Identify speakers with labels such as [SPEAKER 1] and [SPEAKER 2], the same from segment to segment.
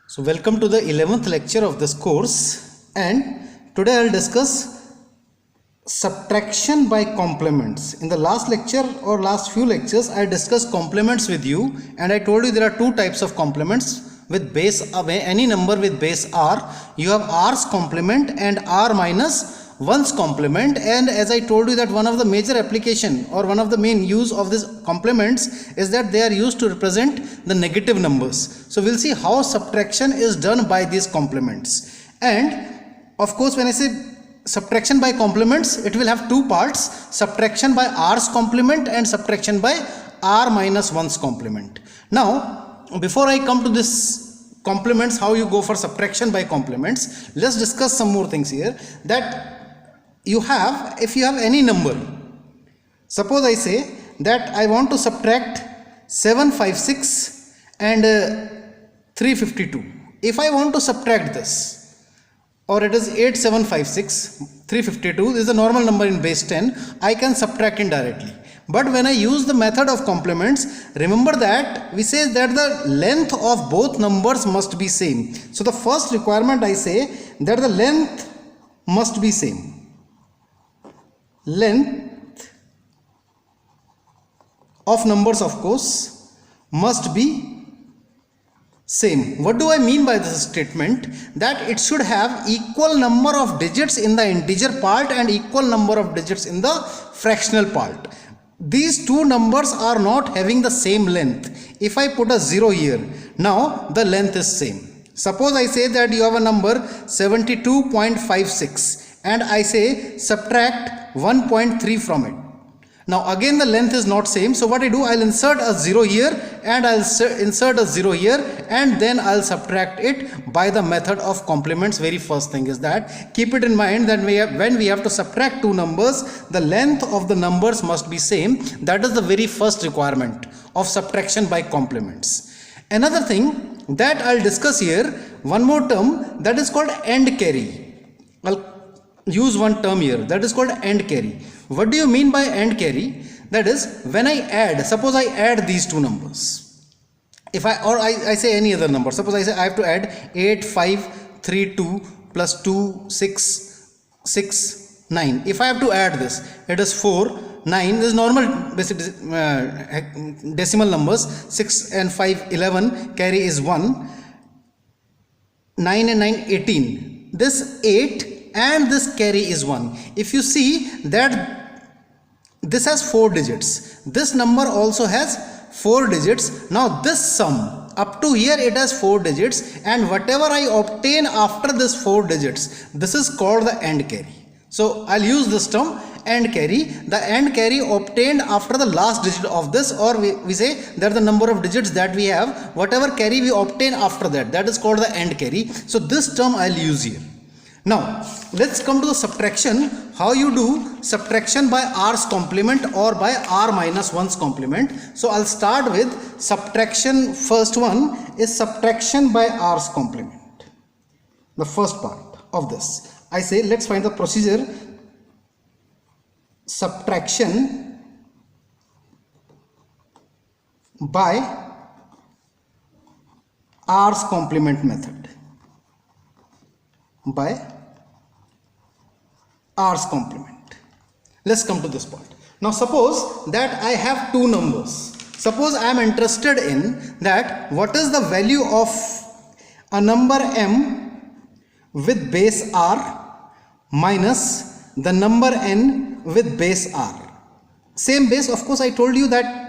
[SPEAKER 1] So welcome to the 11th lecture of this course, and today I will discuss subtraction by complements. In the last lecture or last few lectures I discussed complements with you, and I told you there are two types of complements with base of any number with base r. You have r's complement and r minus 1's complement, and as I told you that one of the major application or one of the main use of these complements is that they are used to represent the negative numbers. So we'll see how subtraction is done by these complements. And of course, when I say subtraction by complements, it will have two parts: subtraction by r's complement and subtraction by r minus 1's complement. Now before I come to this complements, how you go for subtraction by complements, let's discuss some more things here. That you have, if you have any number, suppose I say that I want to subtract 756 and 352. If I want to subtract this, or it is 8756, 352 is a normal number in base 10, I can subtract indirectly. But when I use the method of complements, remember that we say that the length of both numbers must be same. So the first requirement I say that the length must be same. Length of numbers, of course, must be same. What do I mean by this statement? That it should have equal number of digits in the integer part and equal number of digits in the fractional part. These two numbers are not having the same length. If I put a 0 here, now the length is same. Suppose I say that you have a number 72.56 and I say subtract 1.3 from it. Now again the length is not same, so what I do, I'll insert a 0 here and I'll insert a 0 here, and then I'll subtract it by the method of complements. Very first thing is that keep it in mind that when we have to subtract two numbers, the length of the numbers must be same. That is the very first requirement of subtraction by complements. Another thing that I'll discuss here, one more term, that is called end carry. I'll use one term here, that is called end carry. What do you mean by end carry? That is, when I add, suppose I add these two numbers, if I say any other number, suppose I say I have to add 8 5 3 2 plus 2 6 6 9. If I have to add this, it is 4 9. This is normal basic decimal numbers. 6 and 5 11, carry is 1. 9 and 9 18. This 8 and this carry is 1. If you see that this has 4 digits, this number also has 4 digits. Now this sum up to here, it has 4 digits, and whatever I obtain after this 4 digits, this is called the end carry. So I'll use this term, end carry. The end carry obtained after the last digit of this, or we say that the number of digits that we have, whatever carry we obtain after that, that is called the end carry. So this term I'll use here. Now let's come to the subtraction. How you do subtraction by r's complement or by r minus 1's complement. So I'll start with subtraction. First one is subtraction by r's complement. The first part of this, I say let's find the procedure. Subtraction by r's complement method. By r's complement. Let's come to this point. Now suppose that I have two numbers. Suppose I am interested in that what is the value of a number m with base r minus the number n with base r. Same base, of course I told you that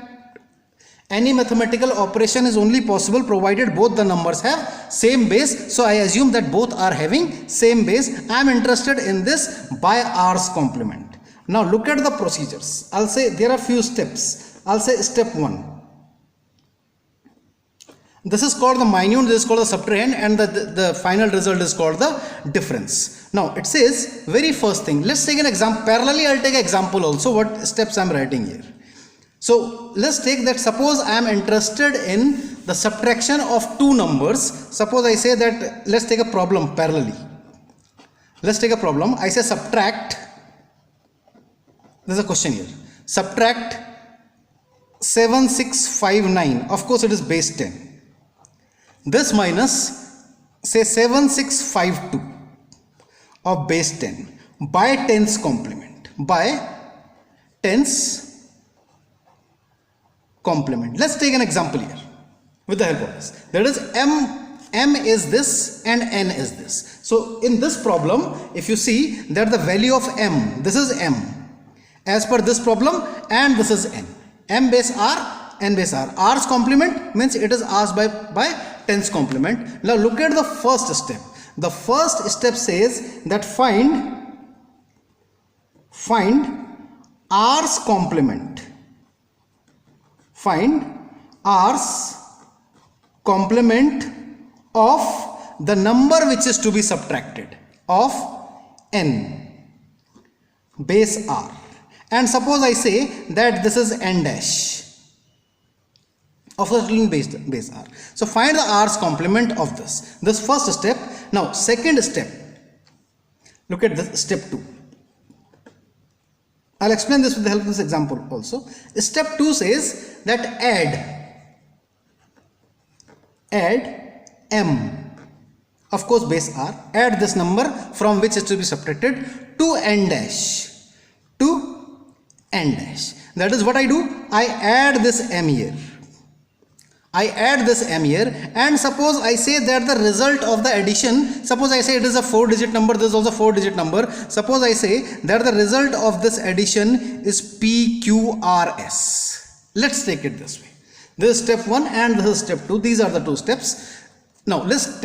[SPEAKER 1] any mathematical operation is only possible provided both the numbers have same base. So I assume that both are having same base. I am interested in this by r's complement. Now look at the procedures. I'll say there are few steps. I'll say step 1. This is called the minute, this is called the subtrahend, and the final result is called the difference. Now it says very first thing, let's take an example. Parallelly I'll take an example also what steps I'm writing here. So let's take that, suppose I am interested in the subtraction of two numbers. Suppose I say that, let's take a problem parallelly. Let's take a problem. I say subtract, there's a question here, subtract 7659. Of course it is base 10. This minus say 7652 of base 10 by tens complement, by tens complement. Let's take an example here with the help of this. That is m is this and n is this. So in this problem, if you see that the value of m, this is m as per this problem, and this is n. M base r, n base r. R's complement means it is asked by tens complement. Now look at the first step. The first step says that find R's complement. Find R's complement of the number which is to be subtracted of n base r. And suppose I say that this is n dash of the certain base r. So find the r's complement of this. This first step. Now second step. Look at this, step 2. I'll explain this with the help of this example also. Step 2 says that add m, of course base r, add this number from which is to be subtracted to n dash, That is what I do. I add this m here. And suppose I say that the result of the addition, suppose I say it is a 4-digit number, this is also 4-digit number. Suppose I say that the result of this addition is PQRS. Let's take it this way. This is step 1 and this is step 2. These are the two steps. Now let's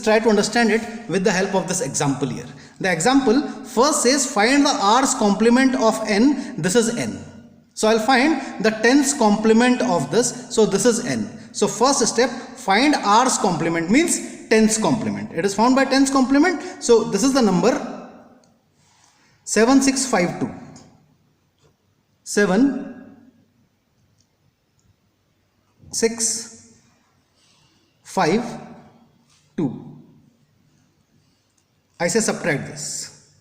[SPEAKER 1] try to understand it with the help of this example here. The example first says find the r's complement of n. This is n. So I'll find the tens complement of this. So this is n. So first step, find r's complement means tens complement. It is found by tens complement. So this is the number 7652. 7652. I say subtract this.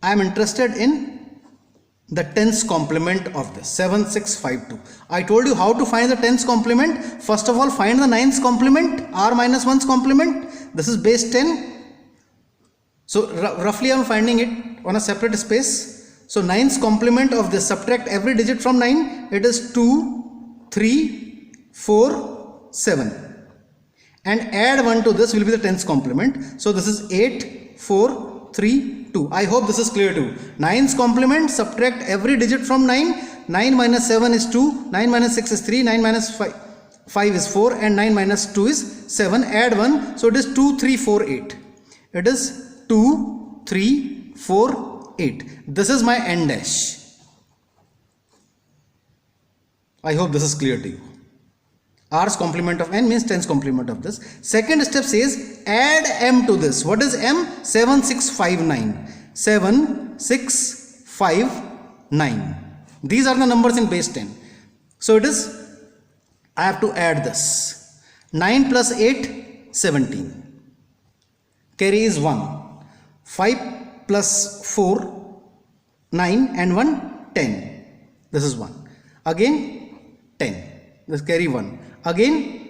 [SPEAKER 1] I am interested in the tens complement of this 7652. I told you how to find the tens complement. First of all, find the nines complement, r minus 1's complement. This is base 10. So roughly I am finding it on a separate space. So 9's complement of this, subtract every digit from 9. It is 2, 3, 4, 7. And add 1 to this will be the tens complement. So this is 8, 4, 3, 2. I hope this is clear to you. 9's complement, subtract every digit from 9. 9 minus 7 is 2. 9 minus 6 is 3. 9 minus 5 is 4. And 9 minus 2 is 7. Add 1. So it is 2, 3, 4, 8. It is 2, 3, 4, 8. This is my n dash. I hope this is clear to you. R's complement of n means tens complement of this. Second step says add m to this. What is m? 7659. 7659. These are the numbers in base 10. So it is, I have to add this. 9 plus 8, 17. Carry is 1. 5 plus 4, 9 and 1, 10. This is 1. Again 10. This carry 1. Again,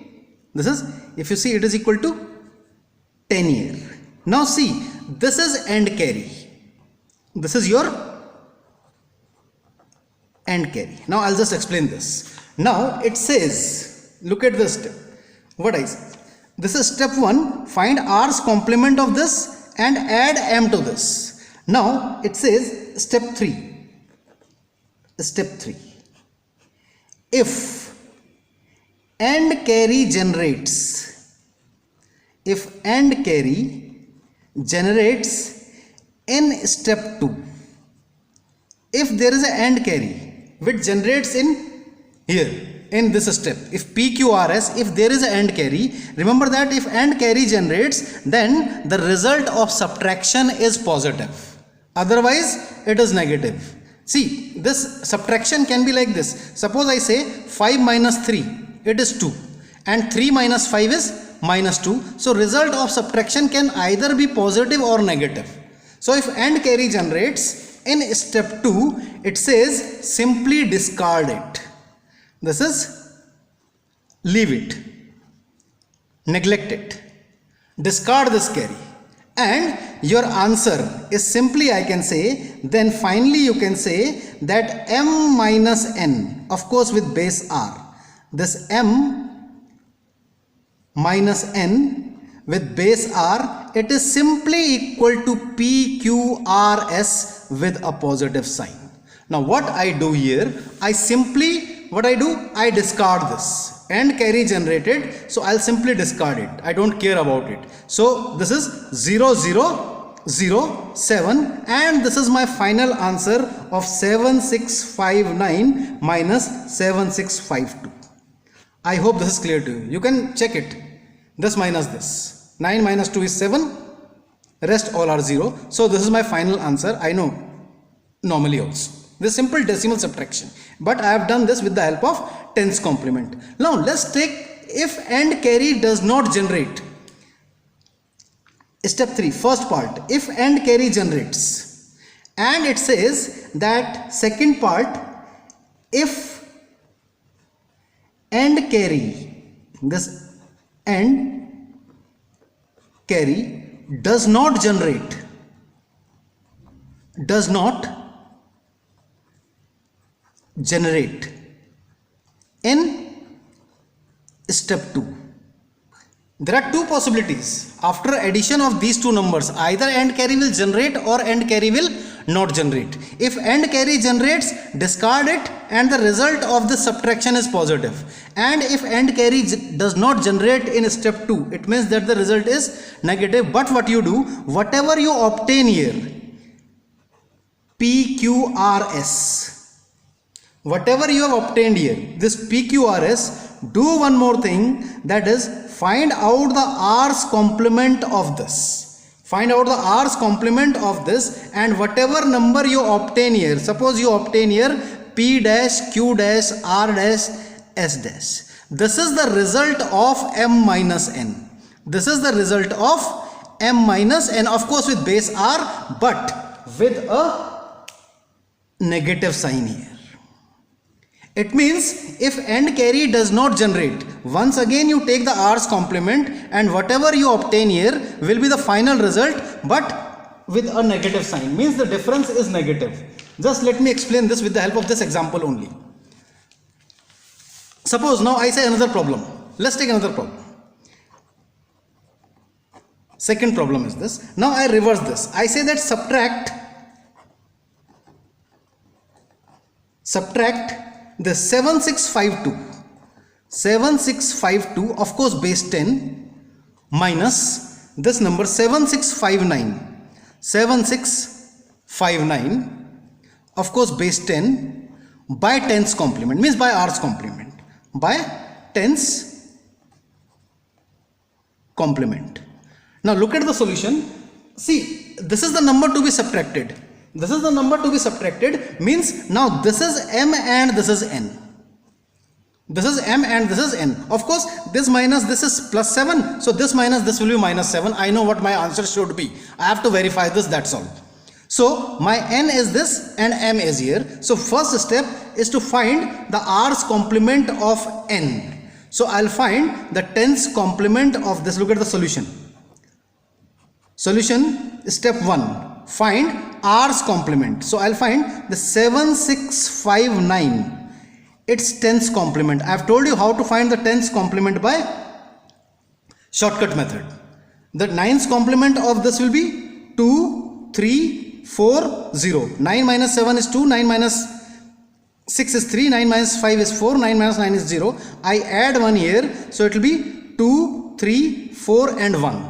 [SPEAKER 1] this is, if you see, it is equal to 10 here. Now see, this is end carry. This is your end carry. Now I'll just explain this. Now it says, look at this step. What I say? This is step 1. Find r's complement of this and add m to this. Now it says step 3. Step 3. If AND carry generates in step 2, if there is an AND carry which generates in here in this step, if PQRS, if there is an AND carry, remember that if AND carry generates, then the result of subtraction is positive, otherwise it is negative. See, this subtraction can be like this. Suppose I say 5 minus 3, it is 2, and 3 minus 5 is minus 2. So result of subtraction can either be positive or negative. So if AND carry generates in step 2, it says simply discard it. This is leave it, neglect it. discard this carry, and your answer is simply, I can say, then finally you can say that m minus n, of course with base r, this m minus n with base r, it is simply equal to PQRS with a positive sign. Now what I do here, I discard this. And carry generated, so I'll simply discard it. I don't care about it. So this is 0 0 0 7, and this is my final answer of 7659 minus 7652. I hope this is clear to you. You can check it. This minus this. 9 minus 2 is 7. Rest all are 0. So this is my final answer. I know normally also. This simple decimal subtraction, but I have done this with the help of tens complement. Now let's take if and carry does not generate. Step 3, first part, if and carry generates, and it says that second part, if and carry, this and carry does not generate, in step 2. There are two possibilities. After addition of these two numbers, either AND carry will generate or AND carry will not generate. If AND carry generates, discard it, and the result of the subtraction is positive. And if AND carry does not generate in step 2, it means that the result is negative. But what you do, whatever you obtain here, PQRS, whatever you have obtained here, this PQRS, do one more thing, that is find out the R's complement of this. Find out the R's complement of this, and whatever number you obtain here, suppose you obtain here P dash, Q dash, R dash, S dash. This is the result of M minus N. This is the result of M minus N, of course with base R, but with a negative sign here. It means if AND carry does not generate, once again you take the R's complement, and whatever you obtain here will be the final result, but with a negative sign, means the difference is negative. Just let me explain this with the help of this example only. Suppose now I say another problem. Let's take another problem. Second problem is this. Now I reverse this. I say that subtract the 7652, of course base 10, minus this number 7659, of course base 10, by tens complement, means by R's complement, by tens complement. Now look at the solution. See, this is the number to be subtracted. This is the number to be subtracted, means now this is M and this is N. This is M and this is N. Of course, this minus this is plus 7. So this minus this will be minus 7. I know what my answer should be. I have to verify this, that's all. So my N is this and M is here. So first step is to find the R's complement of N. So I'll find the tens complement of this. Look at the solution. Solution step 1. Find R's complement. So I'll find the 7659. Its tens complement. I have told you how to find the tens complement by shortcut method. The 9's complement of this will be 2, 3, 4, 0. 9 minus 7 is 2, 9 minus 6 is 3, 9 minus 5 is 4, 9 minus 9 is 0. I add 1 here, so it will be 2, 3, 4 and 1.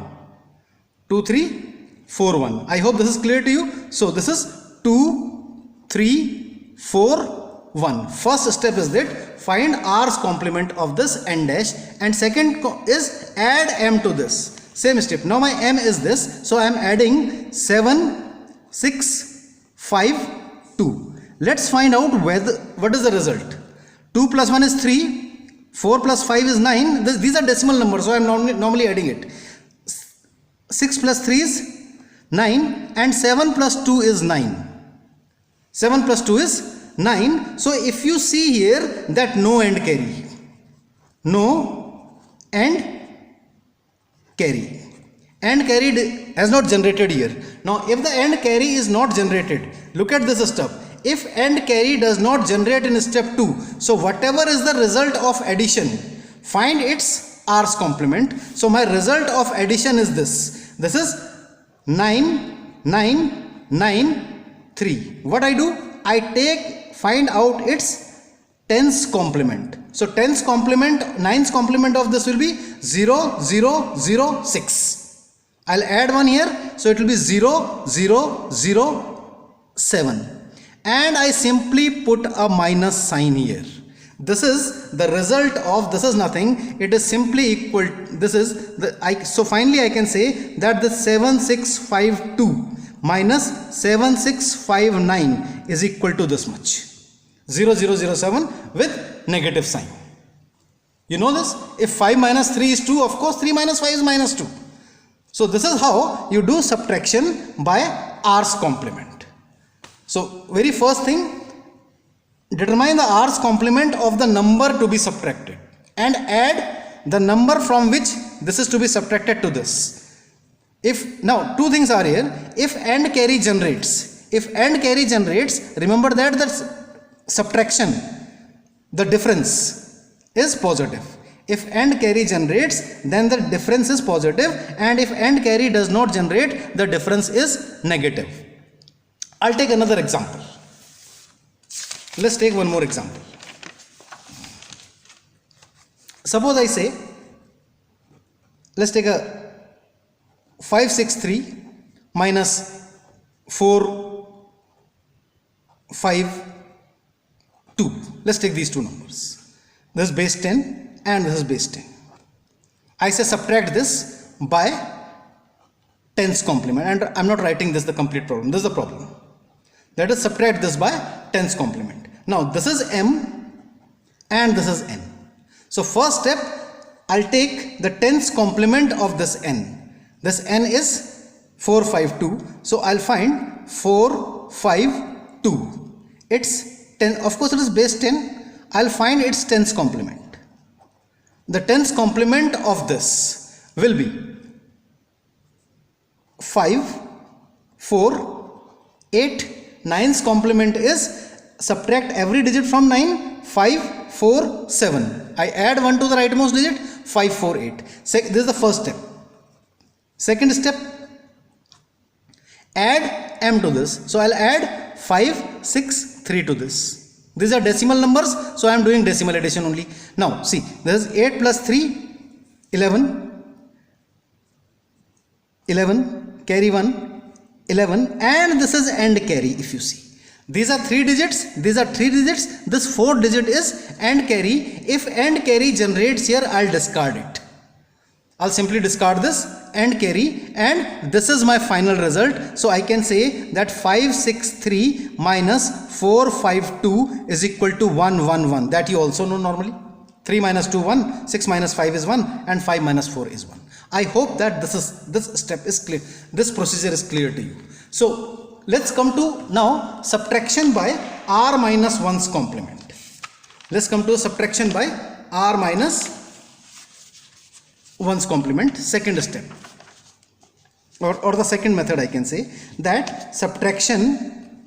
[SPEAKER 1] 2, 3, 4, 1. I hope this is clear to you. So this is 2, 3, 4, 1. First step is that find R's complement of this N dash, and second is add M to this. Same step. Now my M is this, so I am adding 7, 6, 5, 2. Let's find out what is the result. 2 plus 1 is 3, 4 plus 5 is 9. These are decimal numbers, so I am normally adding it. 6 plus 3 is 9 and 7 plus 2 is 9. 7 plus 2 is 9. So if you see here that no and carry, no and carry, AND carry has not generated here. Now if the AND carry is not generated, look at this step. If AND carry does not generate in step 2, so whatever is the result of addition, find its R's complement. So my result of addition is this. This is 9, 9, 9, 3. What I do? I find out its tens complement. So tens complement, 9's complement of this will be 0, 0, 0, 6. I'll add one here, so it will be 0, 0, 0, 7. And I simply put a minus sign here. This is the result of, this is nothing, it is simply equal, this is the, so finally I can say that the 7652 minus 7659 is equal to this much, 0007 with negative sign. You know this? If 5 minus 3 is 2, of course 3 minus 5 is minus 2. So this is how you do subtraction by R's complement. So very first thing, determine the R's complement of the number to be subtracted and add the number from which this is to be subtracted to this. If now two things are here, if AND carry generates, remember that the subtraction, the difference is positive. If AND carry generates, then the difference is positive, and if AND carry does not generate, the difference is negative. I'll take another example. Let's take one more example. Suppose I say, let's take a 563 minus 452. Let's take these two numbers. This is base 10 and this is base 10. I say subtract this by tens complement, and I'm not writing this the complete problem. This is the problem. Let us subtract this by tens complement. Now this is m and this is n. So first step, I'll take the tens complement of this n. This n is 452. So I'll find 452. It's 10. Of course it is base 10. I'll find its tens complement. The tens complement of this will be 5, 4, 8. 9's complement is subtract every digit from 9, 5, 4, 7. I add 1 to the rightmost digit, 5, 4, 8. This is the first step. Second step, add m to this. So I'll add 5, 6, 3 to this. These are decimal numbers, so I am doing decimal addition only. Now see, this is 8 plus 3, 11, 11, carry 1, 11, and this is AND carry. If you see, these are 3 digits, these are 3 digits, this 4 digit is AND carry. If AND carry generates here, I'll discard it. I'll simply discard this AND carry, and this is my final result. So I can say that 563 minus 452 is equal to 111. That you also know normally. 3 minus 2, 1, 6 minus 5 is 1, and 5 minus 4 is 1. I hope that this step is clear, this procedure is clear to you. So let's come to now subtraction by R minus 1's complement. Let's come to subtraction by R minus 1's complement, second step, or the second method. I can say that subtraction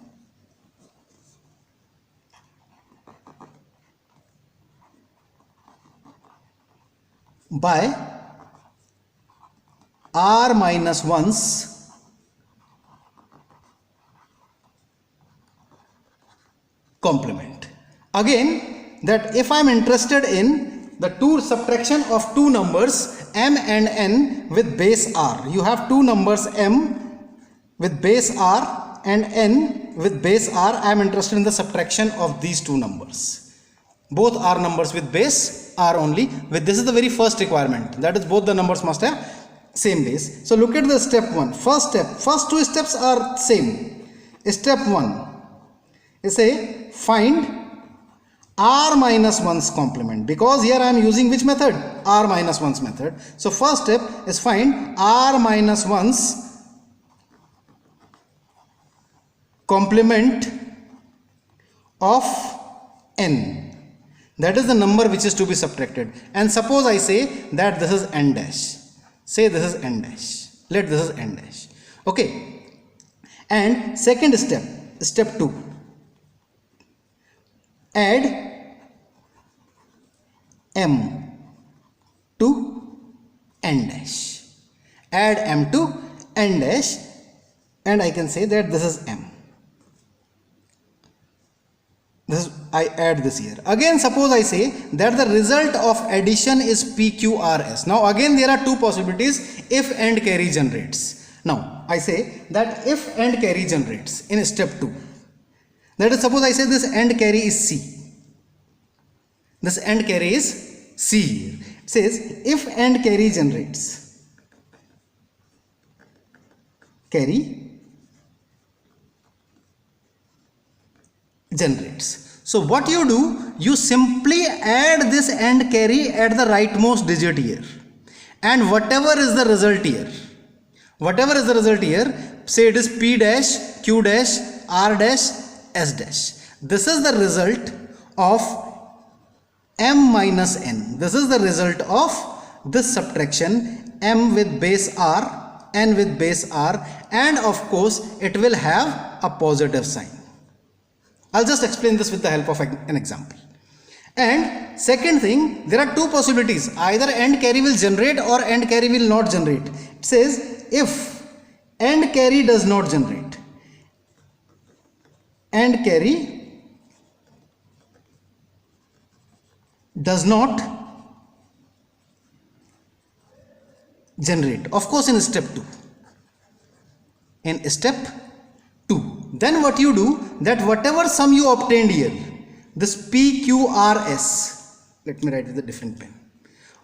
[SPEAKER 1] by R minus 1's complement. Again, that if I am interested in the subtraction of two numbers m and n with base r, you have two numbers m with base r and n with base r. I am interested in the subtraction of these two numbers. Both are numbers with base r only. With this is the very first requirement, that is both the numbers must have same base. So look at the step 1. First step, first two steps are same. Step 1 is say find R minus 1's complement, because here I am using which method? R minus 1's method. So first step is find R minus 1's complement of n. That is the number which is to be subtracted. And suppose I say that this is n dash. Say this is n dash. Let this is n dash. Okay. And second step, step 2. Add m to n dash. Add m to n dash, and I can say that this is m. I add this here. Again, suppose I say that the result of addition is PQRS. Now again there are two possibilities if and carry generates. Now I say that if and carry generates in step 2. That is, suppose I say this and carry is C. This and carry is C here. It says if and carry generates. Carry generates. So what you do, you simply add this and carry at the rightmost digit here, and whatever is the result here, say it is P dash, Q dash, R dash, S dash. This is the result of m minus n. This is the result of this subtraction, m with base r, n with base r, and of course it will have a positive sign. I'll just explain this with the help of an example. And second thing, there are two possibilities. Either and carry will generate or and carry will not generate. It says if and carry does not generate, and carry does not generate, of course in step 2. In step 2. Then what you do, that whatever sum you obtained here, this PQRS, let me write with a different pen.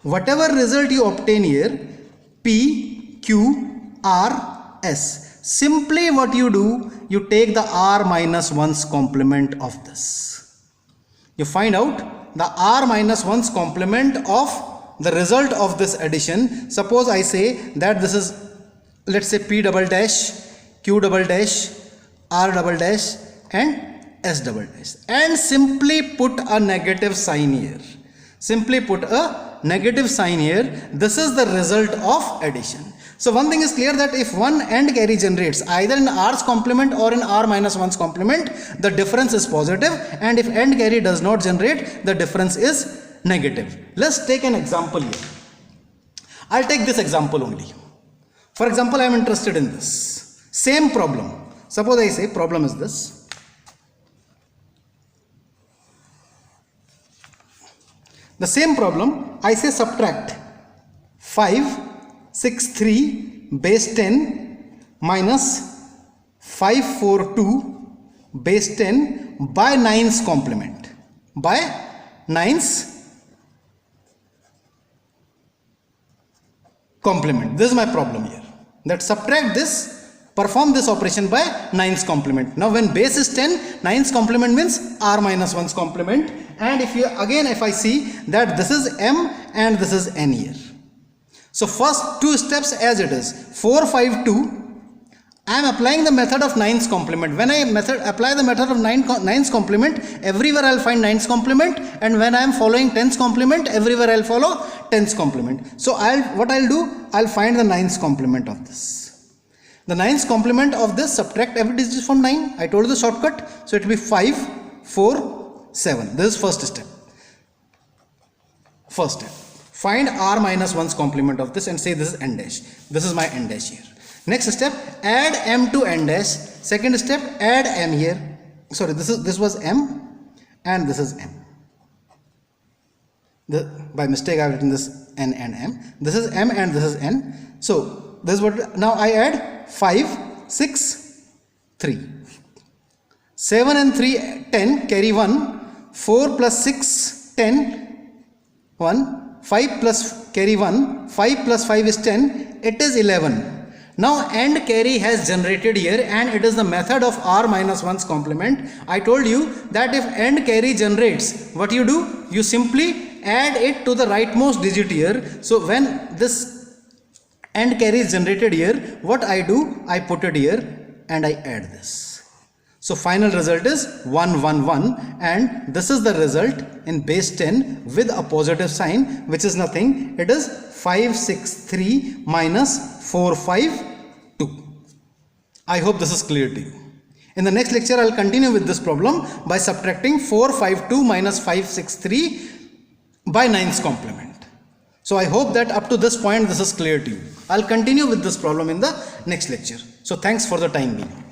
[SPEAKER 1] Whatever result you obtain here, PQRS, simply what you do, you take the r minus 1's complement of this. You find out the r minus 1's complement of the result of this addition. Suppose I say that this is, let's say P double dash, Q double dash, R double dash and S double dash, and simply put a negative sign here. Simply put a negative sign here. This is the result of addition. So one thing is clear, that if one and carry generates either in r's complement or in r minus 1's complement, the difference is positive, and if and carry does not generate, the difference is negative. Let's take an example here. I'll take this example only. For example, I am interested in this same problem. Suppose I say problem is this. The same problem, I say subtract 563 base 10 minus 542 base 10 by 9's complement. By 9's complement. This is my problem here. That subtract this, perform this operation by 9's complement. Now when base is 10, 9's complement means r minus 1's complement. And if I see that this is m and this is n here. So first two steps as it is. 452, I am applying the method of 9's complement. When I apply the method of 9's complement, everywhere I will find 9's complement, and when I am following 10's complement, everywhere I will follow 10's complement. So what I'll do, I'll find the 9's complement of this. The 9's complement of this, subtract every digit from 9. I told you the shortcut. So it will be 5, 4, 7. This is first step. First step. Find r minus 1's complement of this and say this is n dash. This is my n dash here. Next step, add m to n dash. Second step, add m here. Sorry, this was m and this is m. By mistake I have written this n and m. This is m and this is n. So this is what, now I add 5, 6, 3. 7 and 3, 10, carry 1. 4 plus 6, 10, 1. 5 plus carry 1. 5 plus 5 is 10. It is 11. Now AND carry has generated here, and it is the method of r minus 1's complement. I told you that if AND carry generates, what you do? You simply add it to the rightmost digit here. So when this AND carry is generated here, what I do? I put it here and I add this. So final result is 1, 1, 1, and this is the result in base 10 with a positive sign, which is nothing. It is 563 minus 452. I hope this is clear to you. In the next lecture, I will continue with this problem by subtracting 452 minus 563 by 9's complement. So I hope that up to this point this is clear to you. I will continue with this problem in the next lecture. So thanks for the time being.